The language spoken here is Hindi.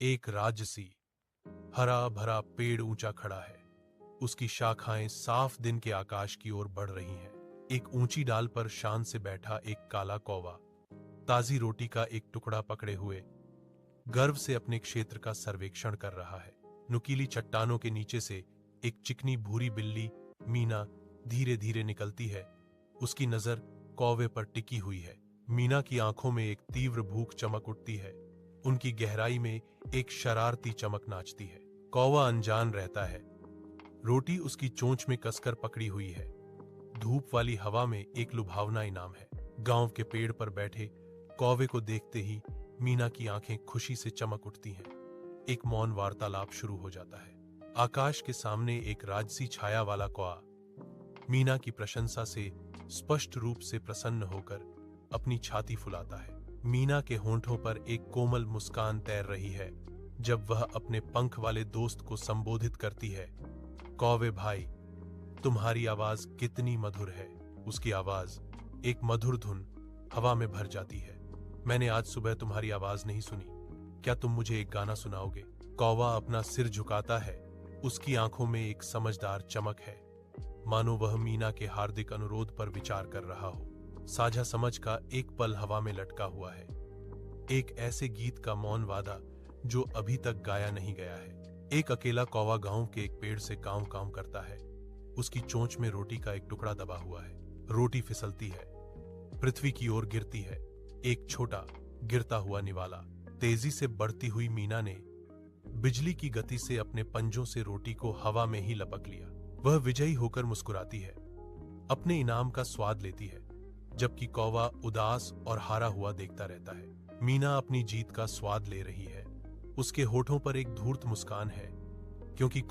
एक राजसी हरा भरा पेड़ ऊंचा खड़ा है। उसकी शाखाएं साफ दिन के आकाश की ओर बढ़ रही हैं। एक ऊंची डाल पर शान से बैठा एक काला कौवा ताजी रोटी का एक टुकड़ा पकड़े हुए गर्व से अपने क्षेत्र का सर्वेक्षण कर रहा है। नुकीली चट्टानों के नीचे से एक चिकनी भूरी बिल्ली मीना धीरे धीरे निकलती है। उसकी नजर कौवे पर टिकी हुई है। मीना की आंखों में एक तीव्र भूख चमक उठती है। उनकी गहराई में एक शरारती चमक नाचती है। कौवा अनजान रहता है। रोटी उसकी चोंच में कसकर पकड़ी हुई है। धूप वाली हवा में एक लुभावना इनाम है। गांव के पेड़ पर बैठे कौवे को देखते ही मीना की आंखें खुशी से चमक उठती हैं। एक मौन वार्तालाप शुरू हो जाता है। आकाश के सामने एक राजसी छाया वाला कौवा मीना की प्रशंसा से स्पष्ट रूप से प्रसन्न होकर अपनी छाती फुलाता है। मीना के होंठों पर एक कोमल मुस्कान तैर रही है जब वह अपने पंख वाले दोस्त को संबोधित करती है। कौवे भाई, तुम्हारी आवाज कितनी मधुर है। उसकी आवाज एक मधुर धुन हवा में भर जाती है। मैंने आज सुबह तुम्हारी आवाज नहीं सुनी, क्या तुम मुझे एक गाना सुनाओगे? कौवा अपना सिर झुकाता है। उसकी आंखों में एक समझदार चमक है, मानो वह मीना के हार्दिक अनुरोध पर विचार कर रहा हो। साझा समझ का एक पल हवा में लटका हुआ है। एक ऐसे गीत का मौन वादा जो अभी तक गाया नहीं गया है। एक अकेला कौवा गांव के एक पेड़ से कांव कांव करता है। उसकी चोंच में रोटी का एक टुकड़ा दबा हुआ है। रोटी फिसलती है, पृथ्वी की ओर गिरती है। एक छोटा गिरता हुआ निवाला। तेजी से बढ़ती हुई मीना ने बिजली की गति से अपने पंजों से रोटी को हवा में ही लपक लिया। वह विजयी होकर मुस्कुराती है, अपने इनाम का स्वाद लेती है, जबकि कौवा उदास और हारा हुआ देखता रहता है। मीना अपनी जीत का स्वाद ले रही है। उसके होठों पर एक धूर्त मुस्कान है, क्योंकि